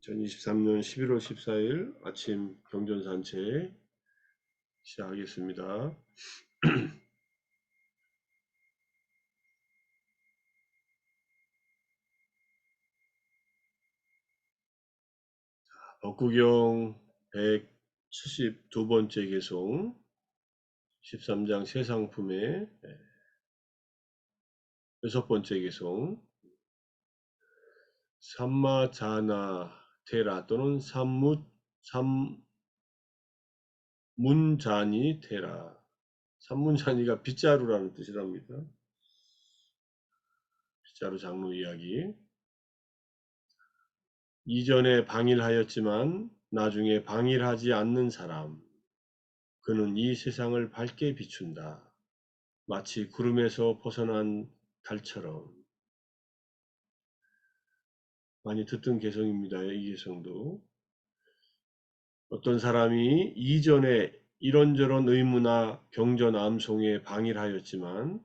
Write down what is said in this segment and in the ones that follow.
2023년 11월 14일 아침 경전산책 시작하겠습니다. 법구경 172번째 개송 13장 세상품의 6번째 개송 삼마자나 테라 또는 삼문자니 테라. 삼문자니가 빗자루라는 뜻이랍니다. 빗자루 장로 이야기. 이전에 방일하였지만 나중에 방일하지 않는 사람, 그는 이 세상을 밝게 비춘다. 마치 구름에서 벗어난 달처럼. 많이 듣던 개성입니다. 이 개성도. 어떤 사람이 이전에 이런저런 의무나 경전암송에 방일하였지만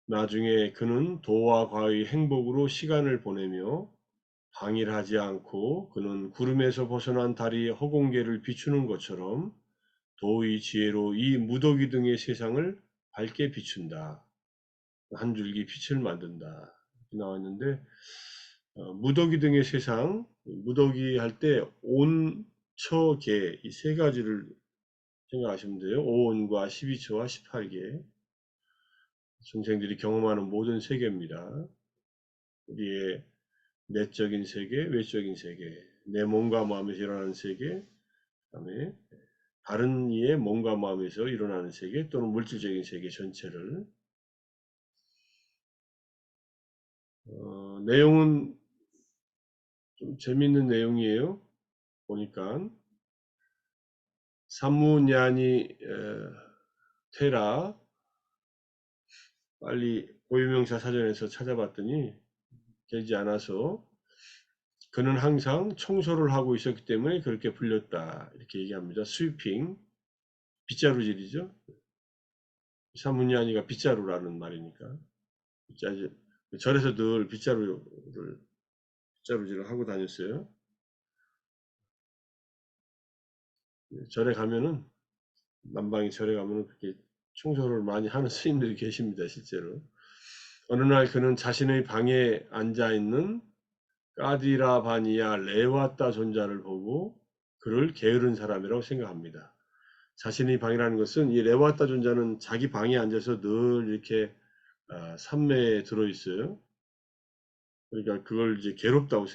나중에 그는 도와 과의 행복으로 시간을 보내며 방일하지 않고 그는 구름에서 벗어난 달이 허공계를 비추는 것처럼 도의 지혜로 이 무더기 등의 세상을 밝게 비춘다. 한 줄기 빛을 만든다. 이렇게 나왔는데 무더기 등의 세상, 무더기 할 때 온, 처, 계 이 세 가지를 생각하시면 돼요. 오온과 12처와 18계. 중생들이 경험하는 모든 세계입니다. 우리의 내적인 세계, 외적인 세계, 내 몸과 마음에서 일어나는 세계, 그다음에 다른 이의 몸과 마음에서 일어나는 세계 또는 물질적인 세계 전체를 내용은 좀 재밌는 내용이에요. 보니까 삼문야니 테라 빨리 고유명사 사전에서 찾아봤더니 되지 않아서 그는 항상 청소를 하고 있었기 때문에 그렇게 불렸다 이렇게 얘기합니다. 스위핑 빗자루질이죠. 삼문야니가 빗자루라는 말이니까 절에서 늘 빗자루질을 하고 다녔어요. 절에 가면은 남방이 절에 가면은 그렇게 청소를 많이 하는 스님들이 계십니다. 실제로. 어느 날 그는 자신의 방에 앉아 있는 까디라바니아 레와따 존자를 보고 그를 게으른 사람이라고 생각합니다. 자신의 방이라는 것은 이 레와따 존자는 자기 방에 앉아서 늘 이렇게 삼매에 들어 있어요. 그러니까 그걸 이제 게으르다고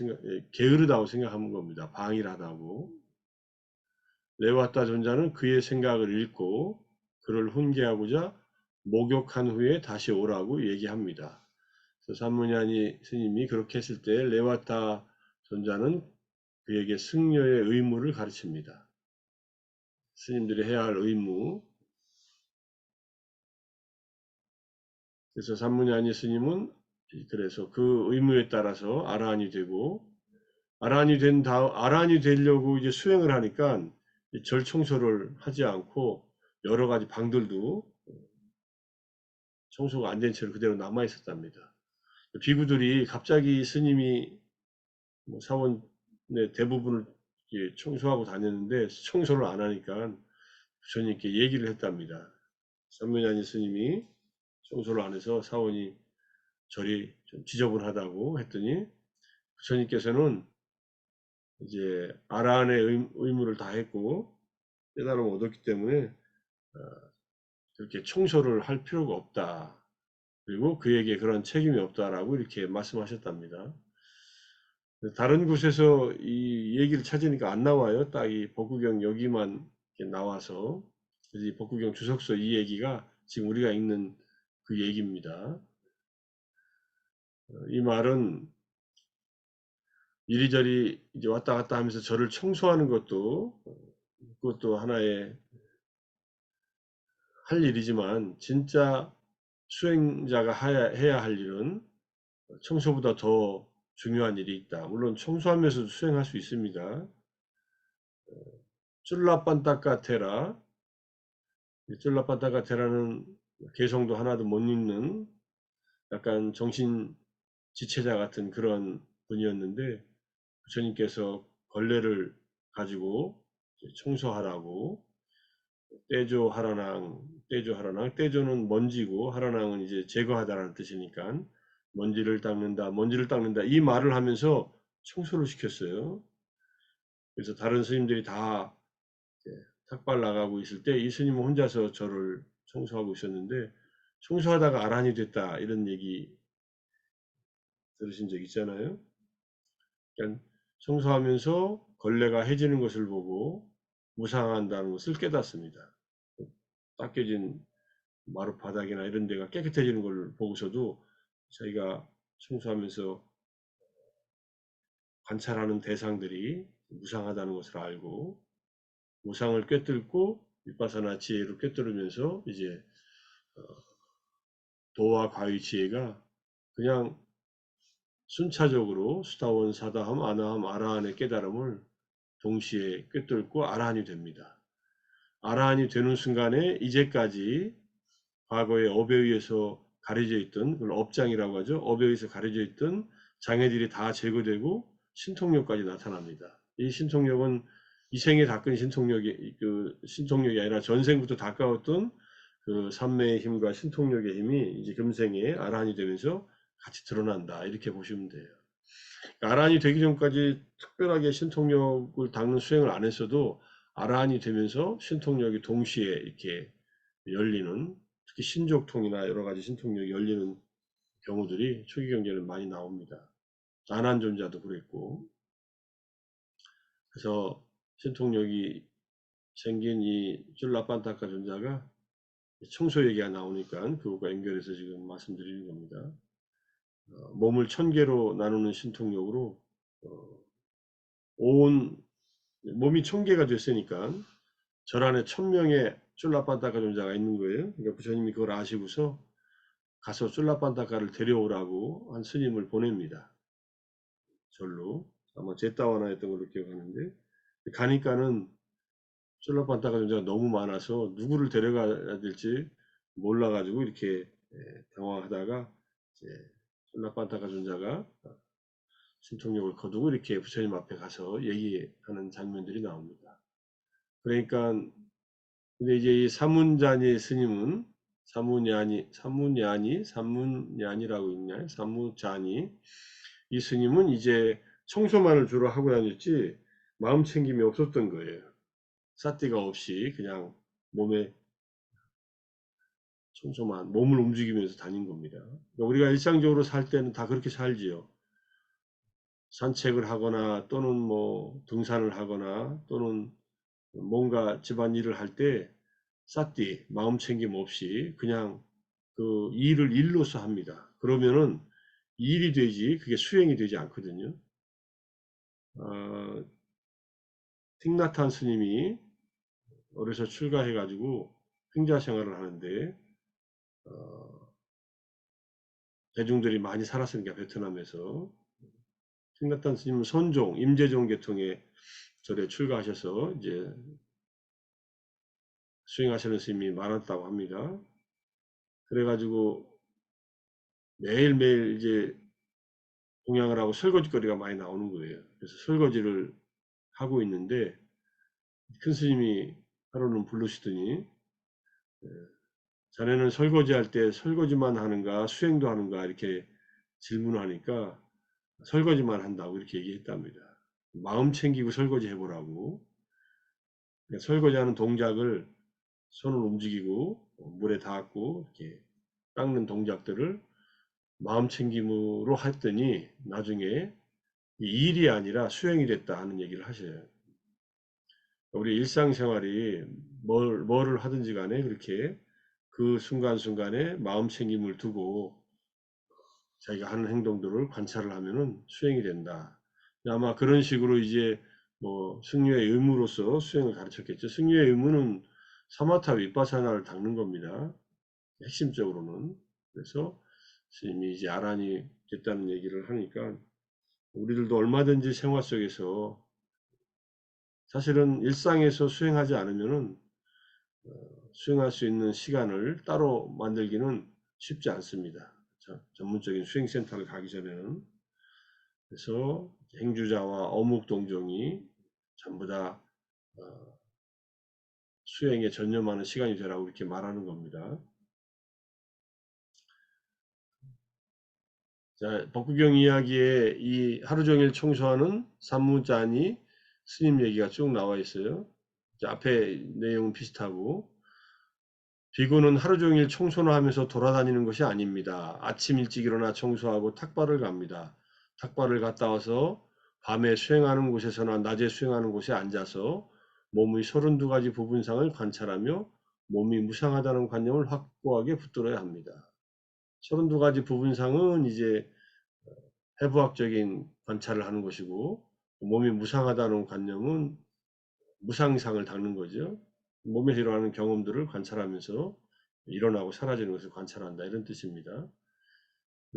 생각하는 겁니다. 방일하다고. 레와따 존자는 그의 생각을 읽고 그를 훈계하고자 목욕한 후에 다시 오라고 얘기합니다. 그래서 삼문야니 스님이 그렇게 했을 때 레와따 존자는 그에게 승려의 의무를 가르칩니다. 스님들이 해야 할 의무. 그래서 삼문야니 스님은 그래서 그 의무에 따라서 아라한이 되고 아라한이 되려고 이제 수행을 하니까 절 청소를 하지 않고 여러 가지 방들도 청소가 안 된 채로 그대로 남아 있었답니다. 비구들이 갑자기 스님이 사원의 대부분을 청소하고 다녔는데 청소를 안 하니까 부처님께 얘기를 했답니다. 삼문야니 스님이 청소를 안 해서 사원이 절이 좀 지저분하다고 했더니 부처님께서는 이제 아라한의 의무를 다 했고 깨달음을 얻었기 때문에 그렇게 청소를 할 필요가 없다. 그리고 그에게 그런 책임이 없다라고 이렇게 말씀하셨답니다. 다른 곳에서 이 얘기를 찾으니까 안 나와요. 딱 이 법구경 여기만 나와서. 그래서 이 법구경 주석서 이 얘기가 지금 우리가 읽는 그 얘기입니다. 이 말은 이리저리 이제 왔다 갔다 하면서 저를 청소하는 그것도 하나의 할 일이지만 진짜 수행자가 해야 할 일은 청소보다 더 중요한 일이 있다. 물론 청소하면서도 수행할 수 있습니다. 쫄라빤타카테라, 쫄라빤타카테라는 개성도 하나도 못 읽는 약간 정신 지체자 같은 그런 분이었는데 부처님께서 걸레를 가지고 청소하라고 떼조 하라낭, 떼조는 먼지고 하라낭은 이제 제거하다라는 뜻이니까 먼지를 닦는다 이 말을 하면서 청소를 시켰어요. 그래서 다른 스님들이 다 탁발 나가고 있을 때 이 스님은 혼자서 저를 청소하고 있었는데 청소하다가 아란이 됐다 이런 얘기 들으신 적 있잖아요. 그러니까 청소하면서 걸레가 해지는 것을 보고 무상한다는 것을 깨닫습니다. 닦여진 마룻바닥이나 이런 데가 깨끗해지는 걸 보고서도 저희가 청소하면서 관찰하는 대상들이 무상하다는 것을 알고 무상을 꿰뚫고 윗바사나 지혜로 꿰뚫으면서 이제 도와 과의 지혜가 그냥 순차적으로 수다원, 사다함, 아나함, 아라한의 깨달음을 동시에 꿰뚫고 아라한이 됩니다. 아라한이 되는 순간에 이제까지 과거에 업에 의해서 가려져 있던 그걸 업장이라고 하죠. 업에 의해서 가려져 있던 장애들이 다 제거되고 신통력까지 나타납니다. 이 신통력은 이 생에 닦은 신통력이 아니라 전생부터 닦아왔던 그 삼매의 힘과 신통력의 힘이 이제 금생에 아라한이 되면서 같이 드러난다. 이렇게 보시면 돼요. 아라한이 되기 전까지 특별하게 신통력을 닦는 수행을 안 했어도 아라한이 되면서 신통력이 동시에 이렇게 열리는, 특히 신족통이나 여러 가지 신통력이 열리는 경우들이 초기 경제는 많이 나옵니다. 안한존자도 그랬고, 그래서 신통력이 생긴 이 줄라판타카 존자가 청소 얘기가 나오니까 그것과 연결해서 지금 말씀드리는 겁니다. 몸을 1000개로 나누는 신통력으로 온 몸이 1000개가 됐으니까 절 안에 1000명의 쫄라판타카 존자가 있는 거예요. 그러니까 부처님이 그걸 아시고서 가서 쫄라판타카를 데려오라고 한 스님을 보냅니다. 절로 아마 제타와나였던 걸로 기억하는데 가니까는 쫄라판타카 존자가 너무 많아서 누구를 데려가야 될지 몰라가지고 이렇게 당황하다가 이제 쫄라판타카 존자가 신통력을 거두고 이렇게 부처님 앞에 가서 얘기하는 장면들이 나옵니다. 그러니까 근데 이제 이 사문자니 스님은 사문야니라고 있나요? 사무자니 이 스님은 이제 청소만을 주로 하고 다녔지 마음 챙김이 없었던 거예요. 사띠가 없이 그냥 몸에 청소만 몸을 움직이면서 다닌 겁니다. 그러니까 우리가 일상적으로 살 때는 다 그렇게 살지요. 산책을 하거나 또는 뭐 등산을 하거나 또는 뭔가 집안일을 할 때 쌌디 마음 챙김 없이 그냥 그 일을 일로서 합니다. 그러면은 일이 되지 그게 수행이 되지 않거든요. 틱나탄 스님이 어려서 출가해가지고 행자 생활을 하는데 대중들이 많이 살았으니까 베트남에서 틱나탄 스님은 선종 임재종 계통의 절에 출가하셔서 이제 수행하시는 스님이 많았다고 합니다. 그래가지고 매일매일 이제 공양을 하고 설거지거리가 많이 나오는 거예요. 그래서 설거지를 하고 있는데 큰 스님이 하루는 부르시더니 자네는 설거지할 때 설거지만 하는가 수행도 하는가 이렇게 질문을 하니까 설거지만 한다고 이렇게 얘기했답니다. 마음 챙기고 설거지 해보라고. 그러니까 설거지하는 동작을 손을 움직이고 물에 닿고 이렇게 닦는 동작들을 마음 챙김으로 했더니 나중에 일이 아니라 수행이 됐다 하는 얘기를 하셔요. 우리 일상생활이 뭐를 하든지 간에 그렇게 그 순간순간에 마음 챙김을 두고 자기가 하는 행동들을 관찰을 하면은 수행이 된다. 아마 그런 식으로 이제 뭐 승려의 의무로서 수행을 가르쳤겠죠. 승려의 의무는 사마타 윗바사나를 닦는 겁니다. 핵심적으로는. 그래서 스님이 이제 아란이 됐다는 얘기를 하니까 우리들도 얼마든지 생활 속에서 사실은 일상에서 수행하지 않으면은 수행할 수 있는 시간을 따로 만들기는 쉽지 않습니다. 전문적인 수행센터를 가기 전에는. 그래서 행주자와 어묵 동정이 전부 다 수행에 전념하는 시간이 되라고 이렇게 말하는 겁니다. 자, 법구경 이야기에 이 하루 종일 청소하는 산무자니 스님 얘기가 쭉 나와 있어요. 자, 앞에 내용은 비슷하고, 비구는 하루 종일 청소나 하면서 돌아다니는 것이 아닙니다. 아침 일찍 일어나 청소하고 탁발을 갑니다. 탁발을 갔다 와서 밤에 수행하는 곳에서나 낮에 수행하는 곳에 앉아서 몸의 32가지 부분상을 관찰하며 몸이 무상하다는 관념을 확고하게 붙들어야 합니다. 32가지 부분상은 이제 해부학적인 관찰을 하는 것이고, 몸이 무상하다는 관념은 무상상을 닦는 거죠. 몸에서 일어나는 경험들을 관찰하면서 일어나고 사라지는 것을 관찰한다, 이런 뜻입니다.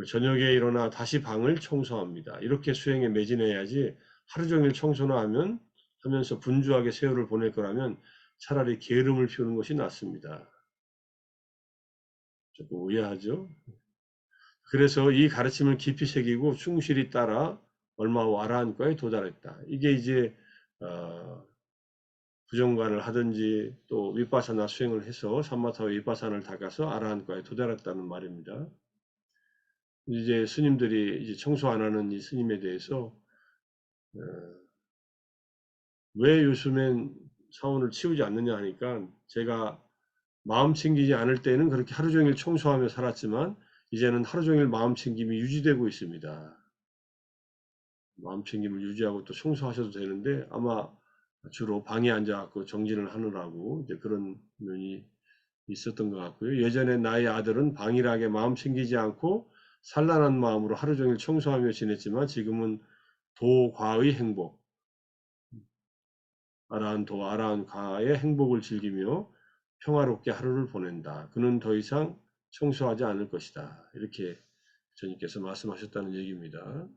저녁에 일어나 다시 방을 청소합니다. 이렇게 수행에 매진해야지 하루 종일 청소나 하면서 분주하게 세월을 보낼 거라면 차라리 게으름을 피우는 것이 낫습니다. 조금 의아하죠? 그래서 이 가르침을 깊이 새기고 충실히 따라 얼마 후 아라한과에 도달했다. 이게 이제 부정관을 하든지 또 윗바사나 수행을 해서 삼마타와 윗바사나를 닦아서 아라한과에 도달했다는 말입니다. 이제 스님들이 이제 청소 안 하는 이 스님에 대해서 왜 요즘엔 사원을 치우지 않느냐 하니까, 제가 마음 챙기지 않을 때는 그렇게 하루 종일 청소하며 살았지만 이제는 하루 종일 마음 챙김이 유지되고 있습니다. 마음 챙김을 유지하고 또 청소하셔도 되는데, 아마 주로 방에 앉아갖고 정진을 하느라고 이제 그런 면이 있었던 것 같고요. 예전에 나의 아들은 방일하게 마음 챙기지 않고 산란한 마음으로 하루 종일 청소하며 지냈지만 지금은 도과의 행복, 아라한과의 행복을 즐기며 평화롭게 하루를 보낸다. 그는 더 이상 청소하지 않을 것이다. 이렇게 부처님께서 말씀하셨다는 얘기입니다.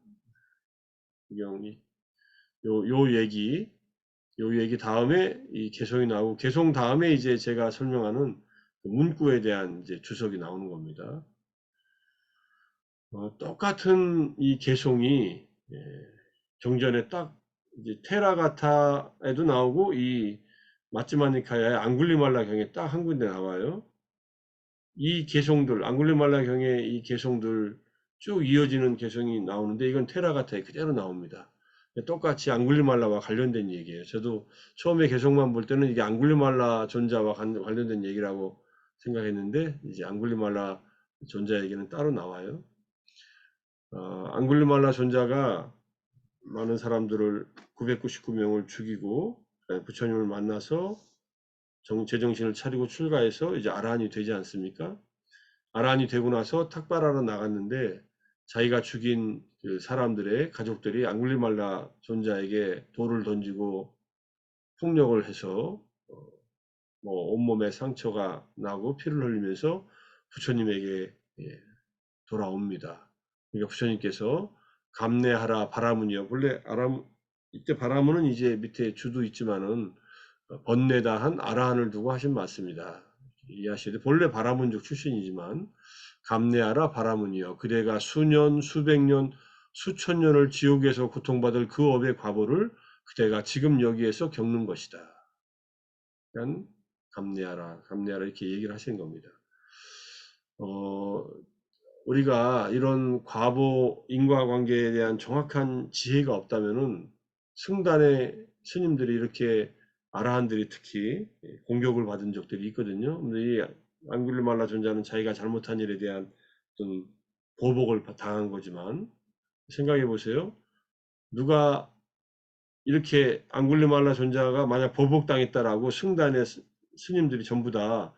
구경이 요 얘기 다음에 이 개송이 나오고, 개송 다음에 이제 제가 설명하는 그 문구에 대한 이제 주석이 나오는 겁니다. 똑같은 이 개송이 경전에 딱 이제 테라가타에도 나오고 이 마츠마니카야의 앙굴리말라 경에 딱 한 군데 나와요. 이 개송들, 앙굴리말라 경의 이 개송들 쭉 이어지는 개송이 나오는데 이건 테라가타에 그대로 나옵니다. 똑같이 앙굴리말라와 관련된 얘기예요. 저도 처음에 개송만 볼 때는 이게 앙굴리말라 존자와 관련된 얘기라고 생각했는데 이제 앙굴리말라 존자 얘기는 따로 나와요. 앙굴리말라 존자가 많은 사람들을 999명을 죽이고 부처님을 만나서 제정신을 차리고 출가해서 이제 아라한이 되지 않습니까? 아라한이 되고 나서 탁발하러 나갔는데 자기가 죽인 그 사람들의 가족들이 앙굴리말라 존자에게 돌을 던지고 폭력을 해서 뭐 온몸에 상처가 나고 피를 흘리면서 부처님에게 돌아옵니다. 그러니까 부처님께서 감내하라 바라문이요. 원래 이때 바라문은 이제 밑에 주도 있지만은 번뇌다 한 아라한을 두고 하신 말씀이다. 이해하시되 본래 바라문족 출신이지만 감내하라 바라문이여 그대가 수년 수백 년 수천 년을 지옥에서 고통받을 그 업의 과보를 그대가 지금 여기에서 겪는 것이다. 그러니까 감내하라 이렇게 얘기를 하신 겁니다. 우리가 이런 과보 인과관계에 대한 정확한 지혜가 없다면은 승단의 스님들이 이렇게 아라한들이 특히 공격을 받은 적들이 있거든요. 근데 이 앙굴리말라 존자는 자기가 잘못한 일에 대한 어떤 보복을 당한 거지만 생각해 보세요. 누가 이렇게 앙굴리말라 존자가 만약 보복당했다라고 승단의 스님들이 전부 다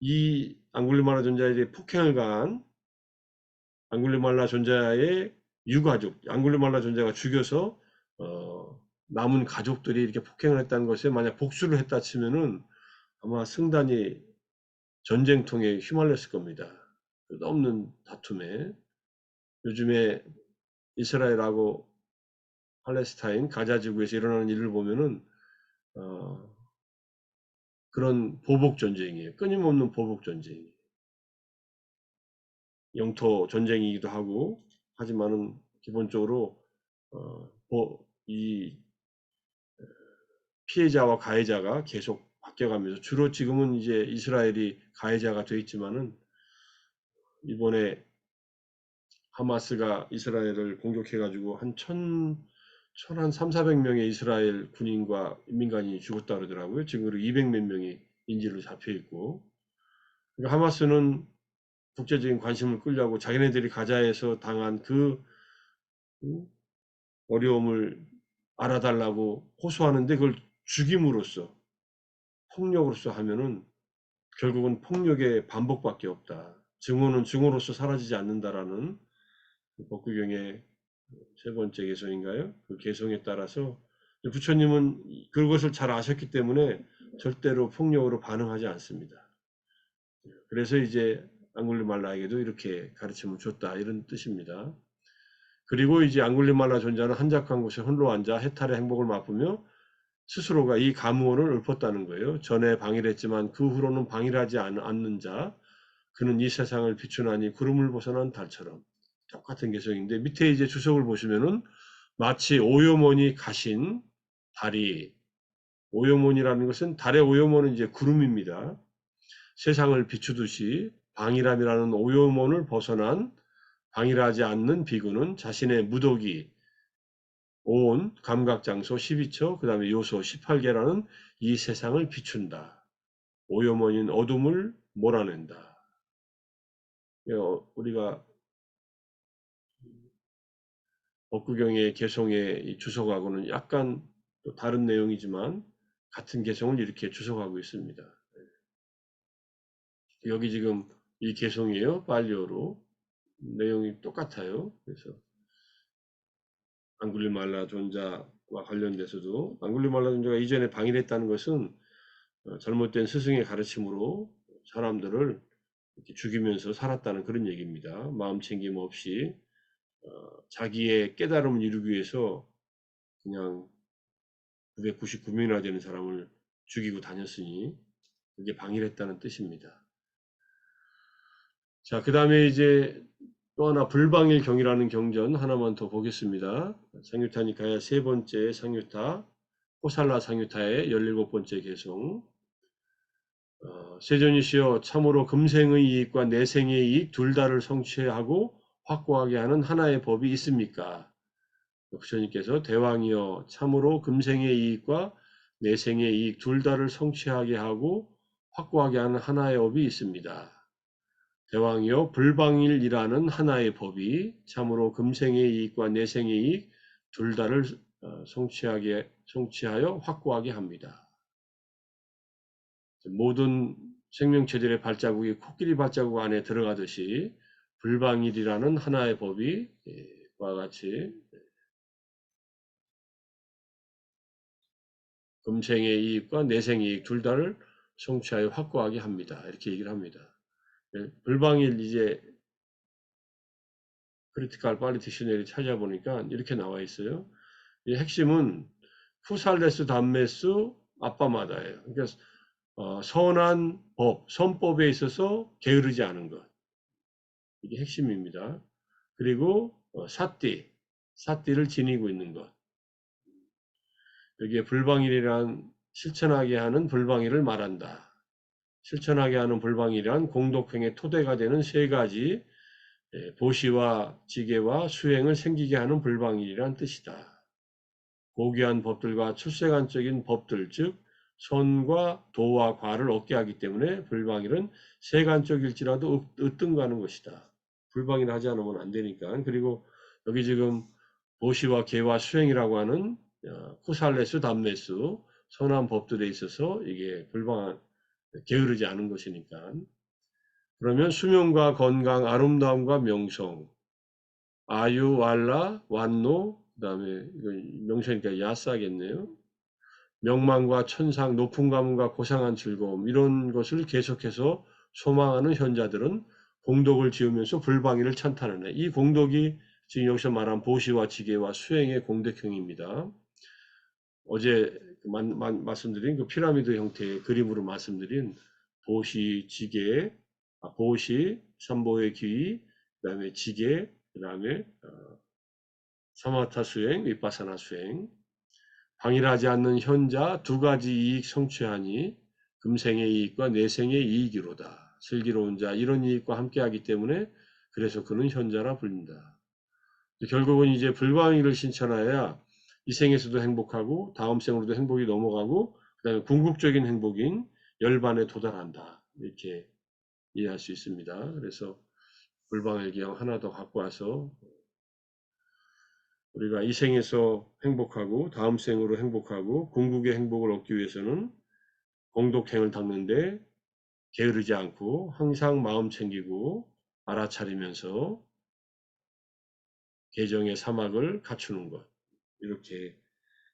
이 앙굴리말라 존자에 대해 폭행을 가한 앙굴리말라 존자의 유가족, 앙굴리말라 존자가 죽여서 남은 가족들이 이렇게 폭행을 했다는 것에 만약 복수를 했다 치면은 아마 승단이 전쟁통에 휘말렸을 겁니다. 끝없는 다툼에. 요즘에 이스라엘하고 팔레스타인 가자 지구에서 일어나는 일을 보면은 그런 보복 전쟁이에요. 끊임없는 보복 전쟁. 영토 전쟁이기도 하고 하지만은 기본적으로 이 피해자와 가해자가 계속 바뀌어가면서 주로 지금은 이제 이스라엘이 가해자가 되어 있지만은 이번에 하마스가 이스라엘을 공격해가지고 한 3,400명의 이스라엘 군인과 민간인이 죽었다 그러더라고요. 지금 200몇 명이 인질로 잡혀 있고. 그러니까 하마스는 국제적인 관심을 끌려고 자기네들이 가자에서 당한 그 어려움을 알아달라고 호소하는데 그걸 죽임으로써 폭력으로써 하면은 결국은 폭력의 반복밖에 없다. 증오는 증오로서 사라지지 않는다라는 법규경의 세 번째 개성인가요? 그 개성에 따라서 부처님은 그것을 잘 아셨기 때문에 절대로 폭력으로 반응하지 않습니다. 그래서 이제 앙굴리말라에게도 이렇게 가르침을 줬다 이런 뜻입니다. 그리고 이제 앙굴리말라 존자는 한적한 곳에 홀로 앉아 해탈의 행복을 맛보며 스스로가 이 가무원을 읊었다는 거예요. 전에 방일했지만 그 후로는 방일하지 않는 자, 그는 이 세상을 비추나니 구름을 벗어난 달처럼. 똑같은 개성인데 밑에 이제 주석을 보시면은 마치 오요몬이 가신 달이, 오요몬이라는 것은 달의 오요몬은 이제 구름입니다. 세상을 비추듯이 방일함이라는 오요몬을 벗어난 방일하지 않는 비구는 자신의 무더기, 온, 감각장소 12처, 그 다음에 요소 18개라는 이 세상을 비춘다. 오요몬인 어둠을 몰아낸다. 우리가 법구경의 개성의 주석하고는 약간 또 다른 내용이지만 같은 개성을 이렇게 주석하고 있습니다. 여기 지금 이 개성이에요. 팔리어로. 내용이 똑같아요. 그래서 앙굴리말라 존자와 관련돼서도 앙굴리말라 존자가 이전에 방일했다는 것은 잘못된 스승의 가르침으로 사람들을 이렇게 죽이면서 살았다는 그런 얘기입니다. 마음 챙김 없이 자기의 깨달음을 이루기 위해서 그냥 999명이나 되는 사람을 죽이고 다녔으니 그게 방일했다는 뜻입니다. 자, 그 다음에 이제 또 하나 불방일 경이라는 경전 하나만 더 보겠습니다. 상유타 니카야 세 번째 상유타, 호살라 상유타의 17번째 개성. 세존이시여 참으로 금생의 이익과 내생의 이익 둘 다를 성취하고 확고하게 하는 하나의 법이 있습니까? 부처님께서 대왕이여 참으로 금생의 이익과 내생의 이익 둘 다를 성취하게 하고 확고하게 하는 하나의 법이 있습니다. 대왕이여 불방일이라는 하나의 법이 참으로 금생의 이익과 내생의 이익 둘 다를 성취하여 확고하게 합니다. 모든 생명체들의 발자국이 코끼리 발자국 안에 들어가듯이 불방일이라는 하나의 법이 와 같이 금생의 이익과 내생의 이익 둘 다를 성취하여 확고하게 합니다. 이렇게 얘기를 합니다. 불방일 이제 크리티컬 팔리 딕셔너리 찾아보니까 이렇게 나와 있어요. 이 핵심은 푸살레스 담메스 아빠마다예요. 그러니까 선한 법, 선법에 있어서 게으르지 않은 것. 이게 핵심입니다. 그리고 사띠를 지니고 있는 것. 여기에 불방일이란 실천하게 하는 불방일을 말한다. 실천하게 하는 불방일이란 공덕행의 토대가 되는 세 가지 보시와 지계와 수행을 생기게 하는 불방일이란 뜻이다. 고귀한 법들과 출세관적인 법들, 즉 선과 도와 과를 얻게 하기 때문에 불방일은 세간적일지라도 으뜸가는 것이다. 불방일 하지 않으면 안 되니까. 그리고 여기 지금 보시와 계와 수행이라고 하는 쿠살레스, 담메스 선한 법들에 있어서 이게 게으르지 않은 것이니까. 그러면 수명과 건강, 아름다움과 명성, 아유, 왈라, 완노, 그 다음에 명성이니까 야싸겠네요. 명망과 천상, 높은 가문과 고상한 즐거움 이런 것을 계속해서 소망하는 현자들은 공덕을 지으면서 불방일을 찬탄하네. 이 공덕이 지금 여기서 말한 보시와 지계와 수행의 공덕형입니다. 어제 말씀드린 그 피라미드 형태의 그림으로 말씀드린 보시, 지계, 보시, 삼보의 귀, 그 다음에 지계, 그 다음에 사마타 수행, 위파사나 수행. 방일하지 않는 현자 두 가지 이익 성취하니 금생의 이익과 내생의 이익이로다. 슬기로운 자 이런 이익과 함께하기 때문에 그래서 그는 현자라 불린다. 결국은 이제 불방위를 신천하여야 이 생에서도 행복하고 다음 생으로도 행복이 넘어가고 그다음에 궁극적인 행복인 열반에 도달한다. 이렇게 이해할 수 있습니다. 그래서 불방일기양 하나 더 갖고 와서 우리가 이 생에서 행복하고 다음 생으로 행복하고 궁극의 행복을 얻기 위해서는 공덕행을 닦는데 게으르지 않고 항상 마음 챙기고 알아차리면서 계정의 사막을 갖추는 것. 이렇게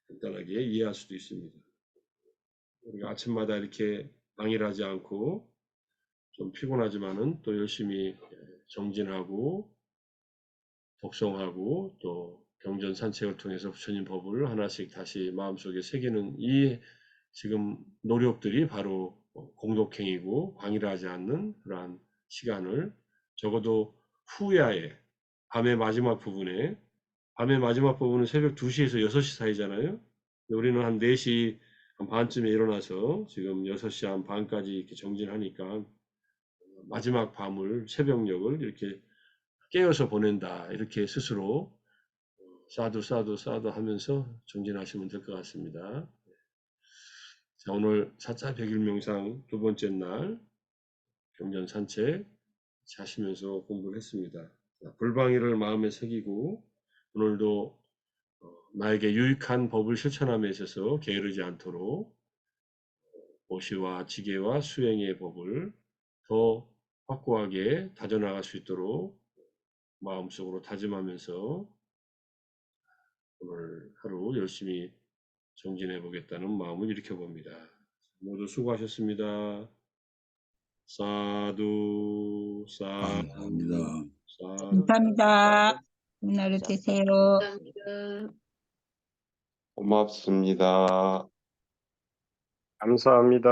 간단하게 이해할 수도 있습니다. 우리가 아침마다 이렇게 방일하지 않고 좀 피곤하지만은 또 열심히 정진하고 독성하고 또 경전 산책을 통해서 부처님 법을 하나씩 다시 마음속에 새기는 이 지금 노력들이 바로 공덕행이고 방일하지 않는 그러한 시간을 적어도 후야에 밤의 마지막 부분에 밤의 마지막 부분은 새벽 2시에서 6시 사이잖아요. 우리는 한 4시 한 반쯤에 일어나서 지금 6시 한 반까지 이렇게 정진하니까 마지막 밤을 새벽녘을 이렇게 깨어서 보낸다. 이렇게 스스로 사두 하면서 정진하시면 될 것 같습니다. 자, 오늘 사자 백일 명상 두 번째 날 경전 산책 하시면서 공부를 했습니다. 자, 불방위를 마음에 새기고 오늘도 나에게 유익한 법을 실천함에 있어서 게으르지 않도록 보시와 지계와 수행의 법을 더 확고하게 다져나갈 수 있도록 마음속으로 다짐하면서 오늘 하루 열심히 정진해 보겠다는 마음을 일으켜 봅니다. 모두 수고하셨습니다. 사두, 감사합니다. 사두, 사두. 감사합니다. 좋은 하루 되세요. 감사합니다. 고맙습니다. 감사합니다.